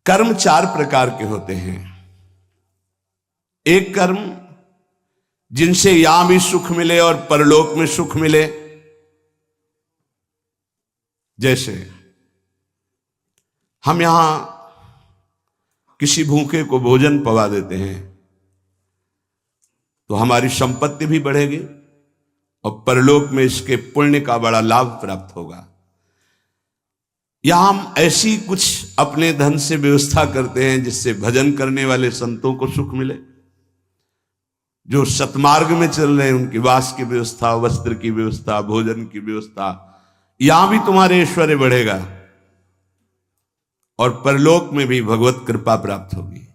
कर्म चार प्रकार के होते हैं। एक कर्म जिनसे यहां भी सुख मिले और परलोक में सुख मिले, जैसे हम यहां किसी भूखे को भोजन पवा देते हैं तो हमारी संपत्ति भी बढ़ेगी और परलोक में इसके पुण्य का बड़ा लाभ प्राप्त होगा। या हम ऐसी कुछ अपने धन से व्यवस्था करते हैं जिससे भजन करने वाले संतों को सुख मिले, जो सतमार्ग में चल रहे हैं उनकी वास की व्यवस्था, वस्त्र की व्यवस्था, भोजन की व्यवस्था, यहां भी तुम्हारे ऐश्वर्य बढ़ेगा और परलोक में भी भगवत कृपा प्राप्त होगी।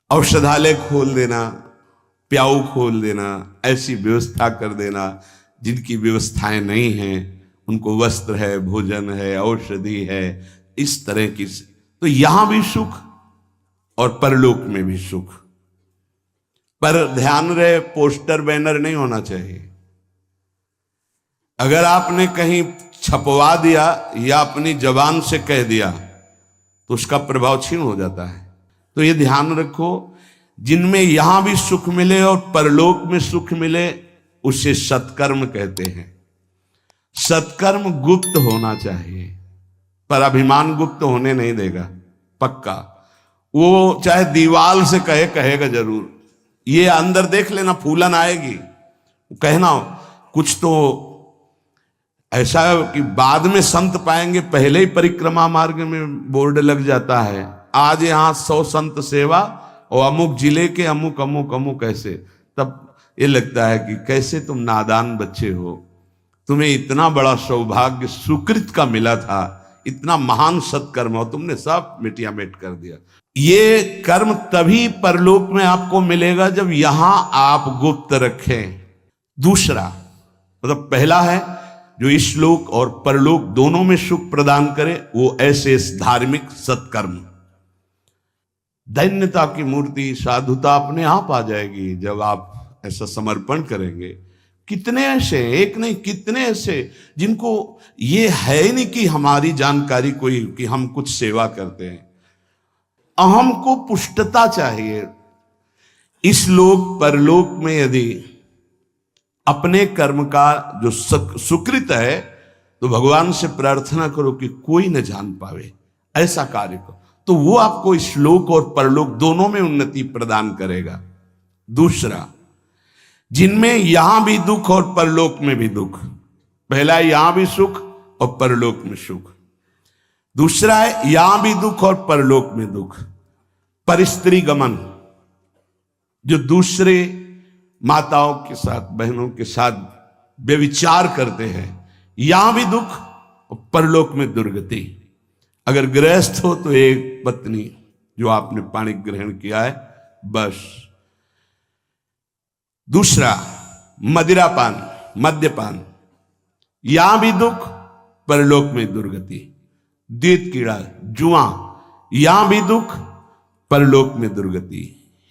औषधालय खोल देना, प्याऊ खोल देना, ऐसी व्यवस्था कर देना जिनकी व्यवस्थाएं नहीं हैं, उनको वस्त्र है, भोजन है, औषधि है, इस तरह की, तो यहां भी सुख और परलोक में भी सुख। पर ध्यान रहे, पोस्टर बैनर नहीं होना चाहिए। अगर आपने कहीं छपवा दिया या अपनी जबान से कह दिया तो उसका प्रभाव क्षीण हो जाता है। तो ये ध्यान रखो, जिनमें यहां भी सुख मिले और परलोक में सुख मिले उसे सत्कर्म कहते हैं। सत्कर्म गुप्त होना चाहिए, पर अभिमान गुप्त होने नहीं देगा, पक्का। वो चाहे दीवाल से कहेगा जरूर। ये अंदर देख लेना, फूलन आएगी, कहना कुछ तो ऐसा कि बाद में संत पाएंगे, पहले ही परिक्रमा मार्ग में बोर्ड लग जाता है, आज यहां 100 संत सेवा और अमुक जिले के अमुक अमुक अमुक ऐसे। तब ये लगता है कि कैसे तुम नादान बच्चे हो, तुम्हें इतना बड़ा सौभाग्य सुकृत का मिला था, इतना महान सत्कर्म हो, तुमने सब मिटिया मेट कर दिया। ये कर्म तभी परलोक में आपको मिलेगा जब यहां आप गुप्त रखें। दूसरा मतलब पहला है जो इस लोक और परलोक दोनों में सुख प्रदान करे, वो ऐसे धार्मिक सत्कर्म। दैन्यता की मूर्ति, साधुता अपने आप आ जाएगी जब आप ऐसा समर्पण करेंगे। कितने ऐसे, एक नहीं कितने ऐसे जिनको ये है नहीं कि हमारी जानकारी कोई, कि हम कुछ सेवा करते हैं। अहम को पुष्टता चाहिए। इस लोक परलोक में यदि अपने कर्म का जो सुकृत है तो भगवान से प्रार्थना करो कि कोई न जान पावे, ऐसा कार्य करो, तो वो आपको इस लोक और परलोक दोनों में उन्नति प्रदान करेगा। दूसरा, जिनमें यहां भी दुख और परलोक में भी दुख। पहला है यहां भी सुख और परलोक में सुख। दूसरा है यहां भी दुख और परलोक में दुख। परिस्त्री गमन, जो दूसरे माताओं के साथ, बहनों के साथ व्यभिचार करते हैं, यहां भी दुख और परलोक में दुर्गति। अगर गृहस्थ हो तो एक पत्नी जो आपने पाणी ग्रहण किया है, बस। दूसरा मदिरापान, मद्यपान, यहां भी दुख, परलोक में दुर्गति। द्वैत कीड़ा, जुआ, यहां भी दुख, परलोक में दुर्गति।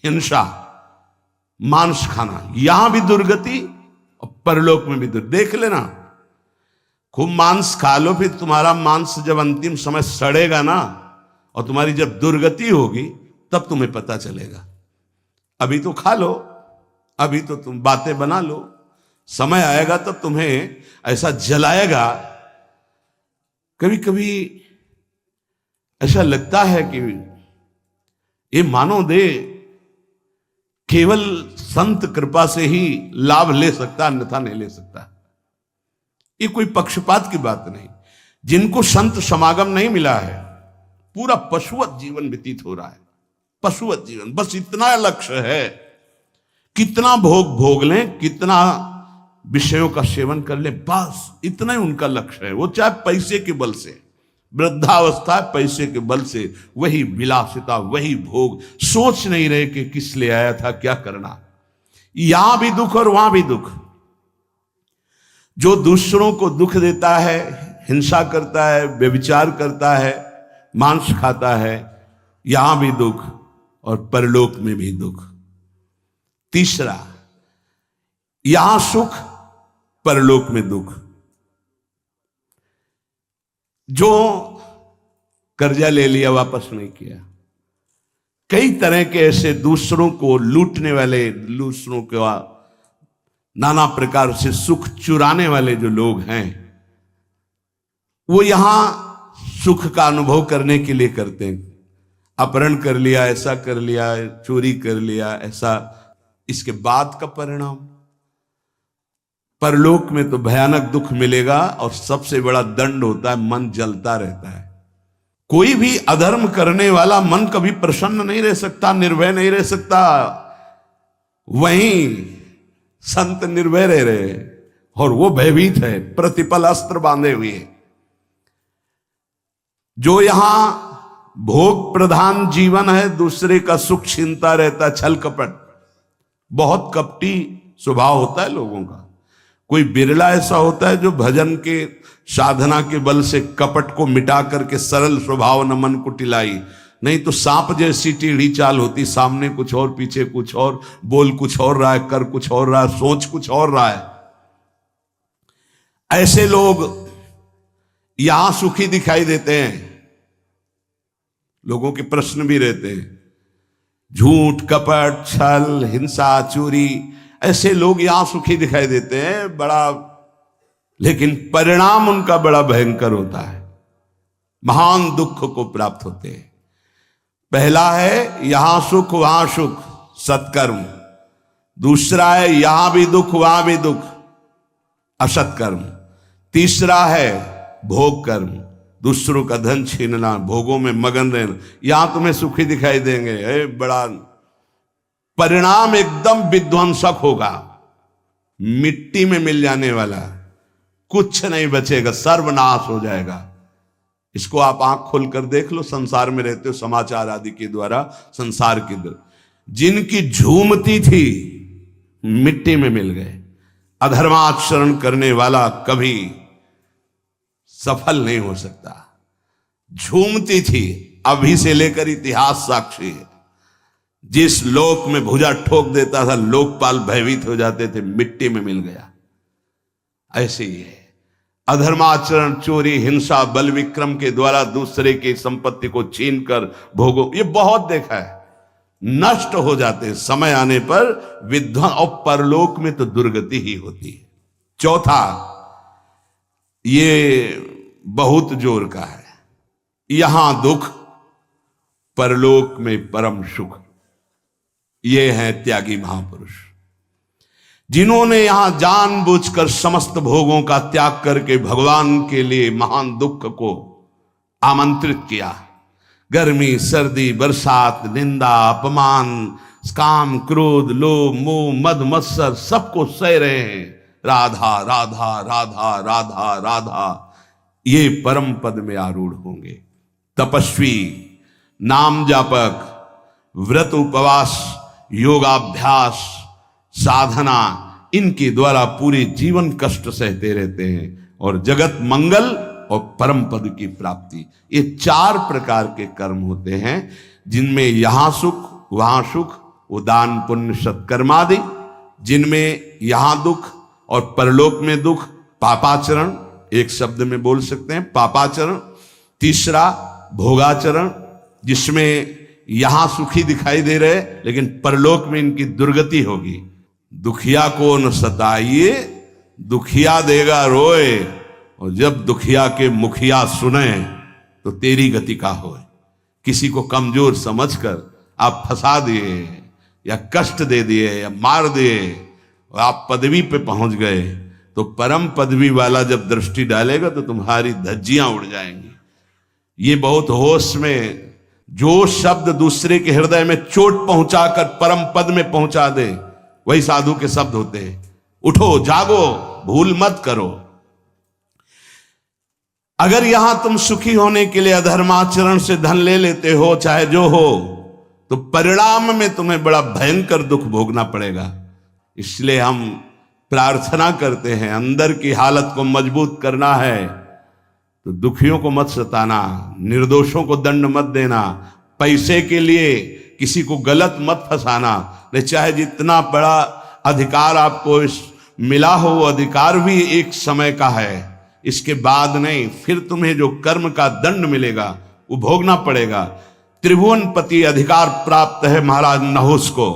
हिंसा, मांस खाना, यहां भी दुर्गति और परलोक में भी दुर्गति। देख लेना, खूब मांस खा लो, फिर तुम्हारा मांस जब अंतिम समय सड़ेगा ना और तुम्हारी जब दुर्गति होगी तब तुम्हें पता चलेगा। अभी तो खा लो, अभी तो तुम बातें बना लो, समय आएगा तब तुम्हें ऐसा जलाएगा। कभी कभी ऐसा लगता है कि ये मानो दे केवल संत कृपा से ही लाभ ले सकता, अन्यथा नहीं ले सकता। ये कोई पक्षपात की बात नहीं। जिनको संत समागम नहीं मिला है, पूरा पशुवत जीवन व्यतीत हो रहा है, पशुवत जीवन। बस इतना लक्ष्य है, कितना भोग भोग लें, कितना विषयों का सेवन कर ले, बस इतना ही उनका लक्ष्य है। वो चाहे पैसे के बल से, वृद्धावस्था पैसे के बल से, वही विलासिता, वही भोग, सोच नहीं रहे कि किस लिए आया था, क्या करना। यहां भी दुख और वहां भी दुख। जो दूसरों को दुख देता है, हिंसा करता है, व्यभिचार करता है, मांस खाता है, यहां भी दुख और परलोक में भी दुख। तीसरा, यहां सुख, परलोक में दुख। जो कर्जा ले लिया, वापस नहीं किया। कई तरह के ऐसे दूसरों को लूटने वाले, दूसरों के नाना प्रकार से सुख चुराने वाले जो लोग हैं, वो यहां सुख का अनुभव करने के लिए करते हैं। अपहरण कर लिया, ऐसा कर लिया, चोरी कर लिया, ऐसा। इसके बाद का परिणाम परलोक में तो भयानक दुख मिलेगा, और सबसे बड़ा दंड होता है, मन जलता रहता है। कोई भी अधर्म करने वाला मन कभी प्रसन्न नहीं रह सकता, निर्भय नहीं रह सकता। वहीं संत निर्भय रह रहे, और वो भयभीत है, प्रतिपल अस्त्र बांधे हुए। जो यहां भोग प्रधान जीवन है, दूसरे का सुख छीनता रहता, छल कपट, बहुत कपटी स्वभाव होता है लोगों का। कोई बिरला ऐसा होता है जो भजन के साधना के बल से कपट को मिटा करके सरल स्वभाव न मन को टिलाई। नहीं तो सांप जैसी टेढ़ी चाल होती, सामने कुछ और, पीछे कुछ और, बोल कुछ और रहा है, कर कुछ और रहा है, सोच कुछ और रहा है। ऐसे लोग यहां सुखी दिखाई देते हैं। लोगों के प्रश्न भी रहते हैं, झूठ, कपट, छल, हिंसा, चोरी, ऐसे लोग यहां सुखी दिखाई देते हैं बड़ा, लेकिन परिणाम उनका बड़ा भयंकर होता है, महान दुख को प्राप्त होते हैं। पहला है यहां सुख वहां सुख, सत्कर्म। दूसरा है यहां भी दुख वहां भी दुख, असत्कर्म। तीसरा है भोग कर्म, दूसरों का धन छीनना, भोगों में मगन रहना। यहां तुम्हें सुखी दिखाई देंगे, बड़ा परिणाम एकदम विध्वंसक होगा, मिट्टी में मिल जाने वाला, कुछ नहीं बचेगा, सर्वनाश हो जाएगा। इसको आप आंख खोलकर देख लो, संसार में रहते हो, समाचार आदि के द्वारा संसार के द्वारा, जिनकी झूमती थी मिट्टी में मिल गए। अधर्माचरण करने वाला कभी सफल नहीं हो सकता। झूमती थी, अभी से लेकर इतिहास साक्षी है। जिस लोक में भुजा ठोक देता था, लोकपाल भयभीत हो जाते थे, मिट्टी में मिल गया। ऐसे ही है अधर्माचरण, चोरी, हिंसा, बल विक्रम के द्वारा दूसरे की संपत्ति को छीनकर भोगो, ये बहुत देखा है, नष्ट हो जाते हैं। समय आने पर विध्वंस, और परलोक में तो दुर्गति ही होती है। चौथा, ये बहुत जोर का है, यहां दुख, परलोक में परम सुख। ये हैं त्यागी महापुरुष, जिन्होंने यहां जानबूझकर समस्त भोगों का त्याग करके भगवान के लिए महान दुख को आमंत्रित किया। गर्मी, सर्दी, बरसात, निंदा, अपमान, काम, क्रोध, लोभ, मोह, मद, मत्सर, सबको सह रहे हैं। राधा राधा राधा राधा राधा, ये परम पद में आरूढ़ होंगे। तपस्वी, नाम जापक, व्रत उपवास, योगाभ्यास, साधना, इनके द्वारा पूरे जीवन कष्ट सहते रहते हैं, और जगत मंगल और परम पद की प्राप्ति। ये 4 प्रकार के कर्म होते हैं, जिनमें यहां सुख वहां सुख, उदान, पुण्य, सत्कर्मादि। जिनमें यहां दुख और परलोक में दुख, पापाचरण, एक शब्द में बोल सकते हैं पापाचरण। तीसरा भोगाचरण, जिसमें यहां सुखी दिखाई दे रहे लेकिन परलोक में इनकी दुर्गति होगी। दुखिया को न सताइए, दुखिया देगा रोए, और जब दुखिया के मुखिया सुने तो तेरी गति का होए। किसी को कमजोर समझकर आप फंसा दिए या कष्ट दे दिए या मार दिए, और आप पदवी पे पहुंच गए, तो परम पदवी वाला जब दृष्टि डालेगा तो तुम्हारी धज्जियां उड़ जाएंगी। ये बहुत होश में, जो शब्द दूसरे के हृदय में चोट पहुंचाकर परम पद में पहुंचा दे, वही साधु के शब्द होते हैं। उठो, जागो, भूल मत करो। अगर यहां तुम सुखी होने के लिए अधर्माचरण से धन ले लेते हो, चाहे जो हो, तो परिणाम में तुम्हें बड़ा भयंकर दुख भोगना पड़ेगा। इसलिए हम प्रार्थना करते हैं, अंदर की हालत को मजबूत करना है तो दुखियों को मत सताना, निर्दोषों को दंड मत देना, पैसे के लिए किसी को गलत मत फंसाना। नहीं, चाहे जितना बड़ा अधिकार आपको मिला हो, वो अधिकार भी एक समय का है, इसके बाद नहीं। फिर तुम्हें जो कर्म का दंड मिलेगा वो भोगना पड़ेगा। त्रिभुवनपति अधिकार प्राप्त है महाराज नहुस को,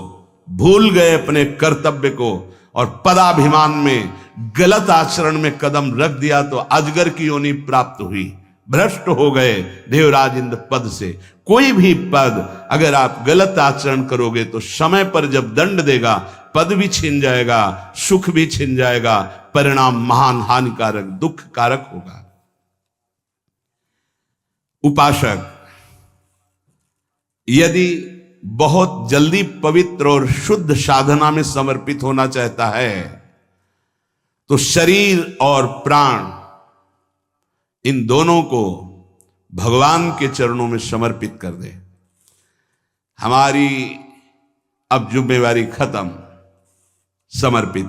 भूल गए अपने कर्तव्य को और पदाभिमान में गलत आचरण में कदम रख दिया तो अजगर की योनि प्राप्त हुई, भ्रष्ट हो गए देवराज इंद्र पद से। कोई भी पद अगर आप गलत आचरण करोगे तो समय पर जब दंड देगा, पद भी छिन जाएगा, सुख भी छिन जाएगा, परिणाम महान हानिकारक दुख कारक होगा। उपासक यदि बहुत जल्दी पवित्र और शुद्ध साधना में समर्पित होना चाहता है तो शरीर और प्राण इन दोनों को भगवान के चरणों में समर्पित कर दे। हमारी अब जिम्मेवारी खत्म, समर्पित।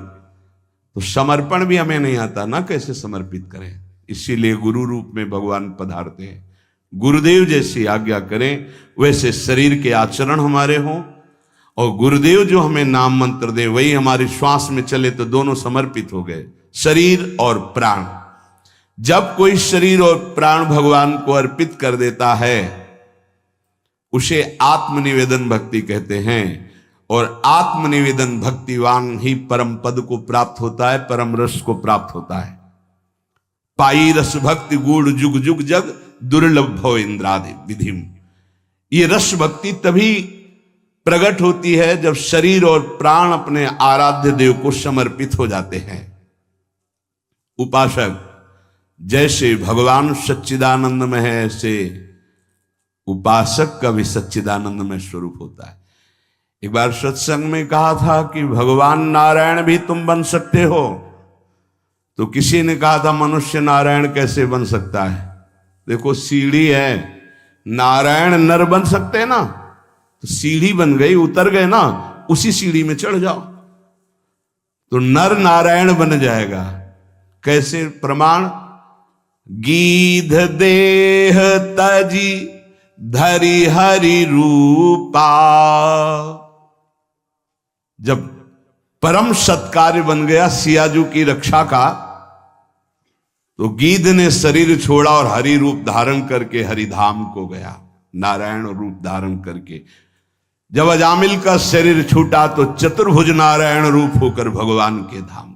तो समर्पण भी हमें नहीं आता ना, कैसे समर्पित करें। इसीलिए गुरु रूप में भगवान पधारते हैं। गुरुदेव जैसी आज्ञा करें वैसे शरीर के आचरण हमारे हों, और गुरुदेव जो हमें नाम मंत्र दे वही हमारी श्वास में चले, तो दोनों समर्पित हो गए, शरीर और प्राण। जब कोई शरीर और प्राण भगवान को अर्पित कर देता है उसे आत्मनिवेदन भक्ति कहते हैं, और आत्मनिवेदन भक्तिवान ही परम पद को प्राप्त होता है, परम रस को प्राप्त होता है। पाई रस भक्ति गूढ़ जुग जुग जग दुर्लभ भव इंद्रादि विधिम। ये रस भक्ति तभी प्रकट होती है जब शरीर और प्राण अपने आराध्य देव को समर्पित हो जाते हैं। उपासक जैसे भगवान सच्चिदानंदमय है, ऐसे उपासक का भी सच्चिदानंदमय स्वरूप होता है। एक बार सत्संग में कहा था कि भगवान नारायण भी तुम बन सकते हो, तो किसी ने कहा था मनुष्य नारायण कैसे बन सकता है। देखो सीढ़ी है, नारायण नर बन सकते हैं ना, तो सीढ़ी बन गई, उतर गए ना, उसी सीढ़ी में चढ़ जाओ तो नर नारायण बन जाएगा। कैसे प्रमाण? गीध देह तजी धरि हरि रूपा। जब परम सत्कार्य बन गया सियाजू की रक्षा का, तो गीध ने शरीर छोड़ा और हरि रूप धारण करके हरिधाम को गया, नारायण रूप धारण करके। जब अजामिल का शरीर छूटा तो चतुर्भुज नारायण रूप होकर भगवान के धाम।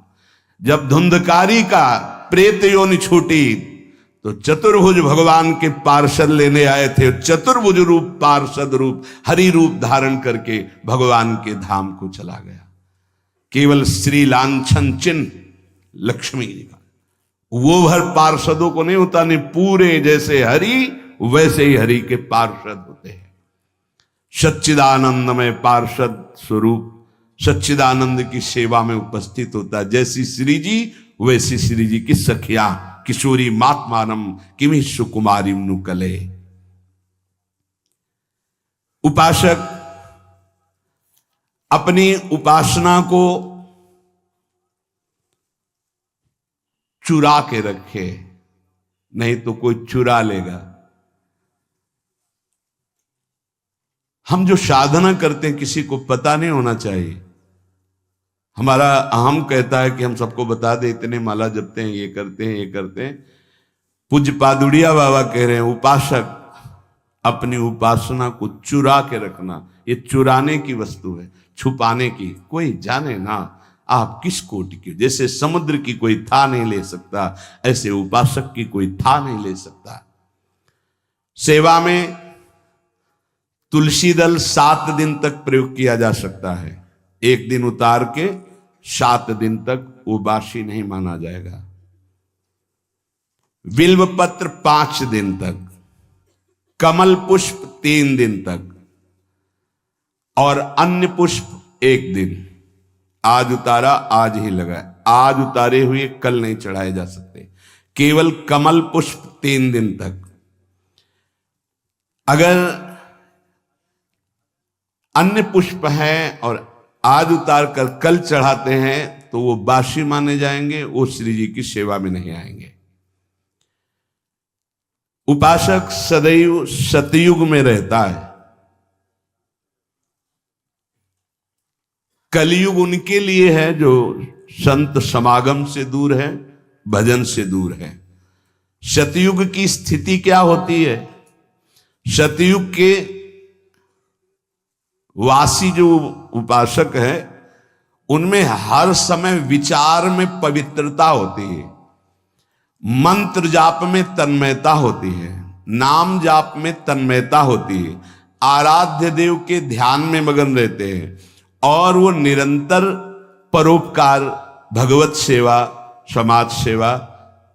जब धुंधकारी का प्रेत योनि छूटी तो चतुर्भुज भगवान के पार्षद लेने आए थे, चतुर्भुज रूप पार्षद रूप हरि रूप धारण करके भगवान के धाम को चला गया। केवल श्री लांछन चिन्ह लक्ष्मी जी का, वो भर पार्षदों को नहीं उतारने, पूरे जैसे हरि वैसे ही हरि के पार्षद होते हैं। सच्चिदानंद में पार्षद स्वरूप सच्चिदानंद की सेवा में उपस्थित होता है। जैसी श्री जी वैसी श्री जी की सखिया किशोरी मात्मानम किमि सुकुमारी नुकले। उपासक अपनी उपासना को चुरा के रखे, नहीं तो कोई चुरा लेगा। हम जो साधना करते हैं किसी को पता नहीं होना चाहिए। हमारा अहम कहता है कि हम सबको बता दे, इतने माला जपते हैं, ये करते हैं, ये करते हैं। पूज्य पादुड़िया बाबा कह रहे हैं उपासक अपनी उपासना को चुरा के रखना, ये चुराने की वस्तु है, छुपाने की। कोई जाने ना आप किस कोटि के। जैसे समुद्र की कोई था नहीं ले सकता, ऐसे उपासक की कोई था नहीं ले सकता। सेवा में तुलसी दल 7 दिन तक प्रयोग किया जा सकता है। एक दिन उतार के 7 दिन तक वो बासी नहीं माना जाएगा। बिल्व पत्र 5 दिन तक, कमल पुष्प 3 दिन तक, और अन्य पुष्प 1 दिन। आज उतारा आज ही लगाए, आज उतारे हुए कल नहीं चढ़ाए जा सकते। केवल कमल पुष्प 3 दिन तक। अगर अन्य पुष्प हैं और आज उतार कर कल चढ़ाते हैं तो वो बासी माने जाएंगे, वो श्री जी की सेवा में नहीं आएंगे। उपासक सदैव सतयुग में रहता है। कलयुग उनके लिए है जो संत समागम से दूर है, भजन से दूर है। सतयुग की स्थिति क्या होती है? सतयुग के वासी जो उपासक है उनमें हर समय विचार में पवित्रता होती है, मंत्र जाप में तन्मयता होती है, नाम जाप में तन्मयता होती है, आराध्य देव के ध्यान में मगन रहते हैं और वो निरंतर परोपकार, भगवत सेवा, समाज सेवा,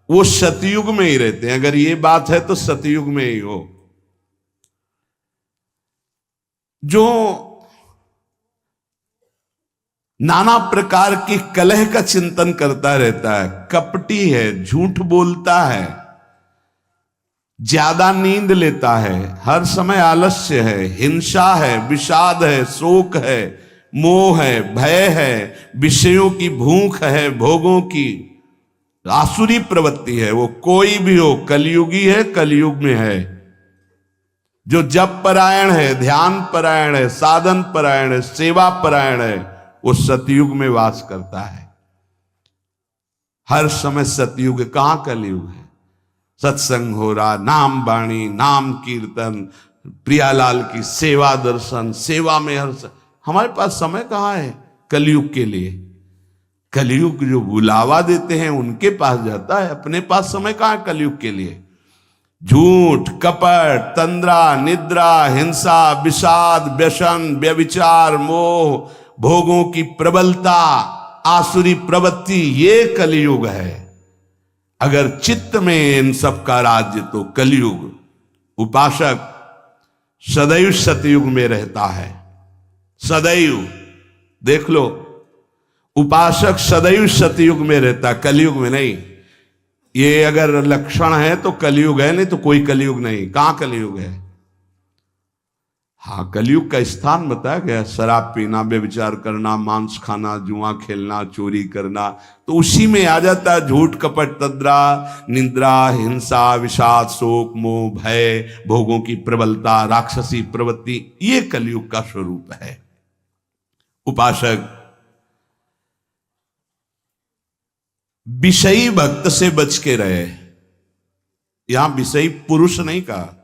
वो सतयुग में ही रहते हैं। अगर ये बात है तो सतयुग में ही हो। जो नाना प्रकार की कलह का चिंतन करता रहता है, कपटी है, झूठ बोलता है, ज्यादा नींद लेता है, हर समय आलस्य है, हिंसा है, विषाद है, शोक है, मोह है, भय है, विषयों की भूख है, भोगों की आसुरी प्रवृत्ति है, वो कोई भी हो, कलयुगी है, कलयुग में है। जो जप परायण है, ध्यान परायण है, साधन परायण है, सेवा परायण है, वो सतयुग में वास करता है। हर समय सतयुग, कहां कलयुग है? सत्संग हो रहा, नाम वाणी, नाम कीर्तन, प्रियालाल की सेवा दर्शन, सेवा में हमारे पास समय कहां है कलयुग के लिए? कलयुग जो बुलावा देते हैं उनके पास जाता है, अपने पास समय कहां है कलयुग के लिए? झूठ, कपट, तंद्रा, निद्रा, हिंसा, विषाद, व्यसन, व्यभिचार, मोह, भोगों की प्रबलता, आसुरी प्रवृत्ति, ये कलयुग है। अगर चित्त में इन सब का राज्य तो कलयुग। उपासक सदैव सतयुग में रहता है, सदैव। देख लो, उपासक सदैव सतयुग में रहता, कलयुग में नहीं। ये अगर लक्षण है तो कलयुग है, नहीं तो कोई कलयुग नहीं। कहां कलयुग है? हाँ, कलयुग का स्थान बताया गया, शराब पीना, व्यभिचार करना, मांस खाना, जुआ खेलना, चोरी करना, तो उसी में आ जाता है झूठ, कपट, तंद्रा, निद्रा, हिंसा, विषाद, शोक, मोह, भय, भोगों की प्रबलता, राक्षसी प्रवृत्ति, ये कलयुग का स्वरूप है। उपासक विषयी भक्त से बच के रहे। यहां विषयी पुरुष नहीं कहा,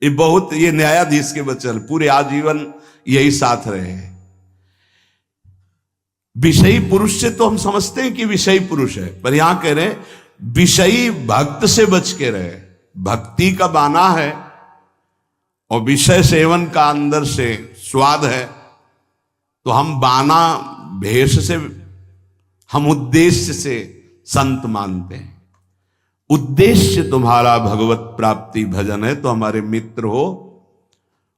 ये न्यायाधीश के बचन पूरे आजीवन यही साथ रहे। विषयी पुरुष से तो हम समझते हैं कि विषयी पुरुष है, पर यहां कह रहे हैं विषयी भक्त से बच के रहे। भक्ति का बाना है और विषय सेवन का अंदर से स्वाद है, तो हम बाना भेष से, हम उद्देश्य से संत मानते हैं। उद्देश्य तुम्हारा भगवत प्राप्ति भजन है तो हमारे मित्र हो,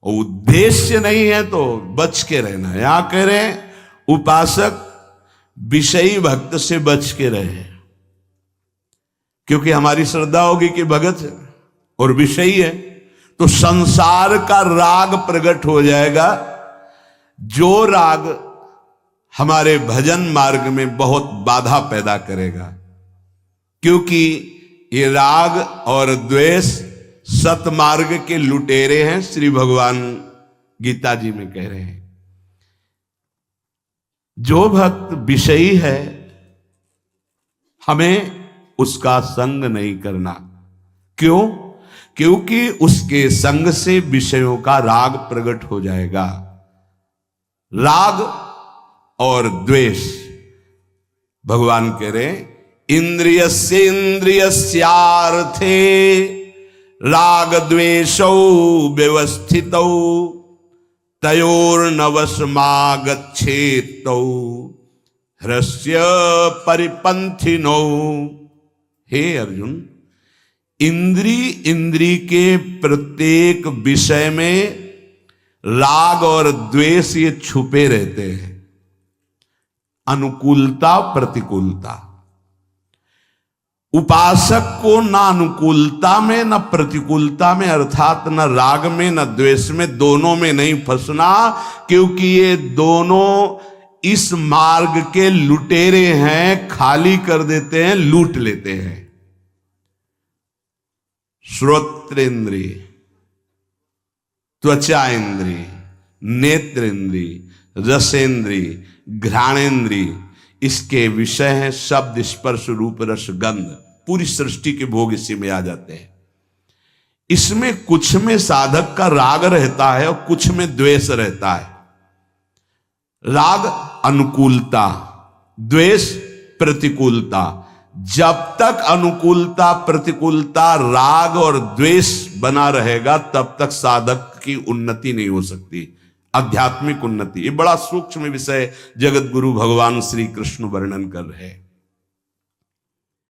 और उद्देश्य नहीं है तो बच के रहना। यहां कह रहे हैं उपासक विषयी भक्त से बच के रहे, क्योंकि हमारी श्रद्धा होगी कि भगत है और विषयी है तो संसार का राग प्रकट हो जाएगा, जो राग हमारे भजन मार्ग में बहुत बाधा पैदा करेगा। क्योंकि ये राग और द्वेष सतमार्ग के लुटेरे हैं, श्री भगवान गीता जी में कह रहे हैं। जो भक्त विषयी है हमें उसका संग नहीं करना। क्यों? क्योंकि उसके संग से विषयों का राग प्रकट हो जाएगा। राग और द्वेष, भगवान कह रहे इंद्रियस्य इंद्रियस्यार्थे राग द्वेषौ व्यवस्थितौ तयोर्नवशमागच्छेतौ ह्रस्य परिपंथिनौ। हे अर्जुन, इंद्री के प्रत्येक विषय में राग और द्वेष ये छुपे रहते हैं। अनुकूलता, प्रतिकूलता। उपासक को ना अनुकूलता में न प्रतिकूलता में, अर्थात न राग में न द्वेष में, दोनों में नहीं फंसना, क्योंकि ये दोनों इस मार्ग के लुटेरे हैं, खाली कर देते हैं, लूट लेते हैं। श्रोत्रेंद्रिय, त्वचा इंद्रिय, नेत्र इंद्रिय, रसेंद्रिय, घ्राणेन्द्रिय, इसके विषय हैं शब्द, स्पर्श, रूप, रस, गंध। पूरी सृष्टि के भोग इसी में आ जाते हैं। इसमें कुछ में साधक का राग रहता है और कुछ में द्वेष रहता है। राग अनुकूलता, द्वेष प्रतिकूलता। जब तक अनुकूलता प्रतिकूलता राग और द्वेष बना रहेगा तब तक साधक की उन्नति नहीं हो सकती, आध्यात्मिक उन्नति। ये बड़ा सूक्ष्म विषय जगत गुरु भगवान श्री कृष्ण वर्णन कर रहे हैं।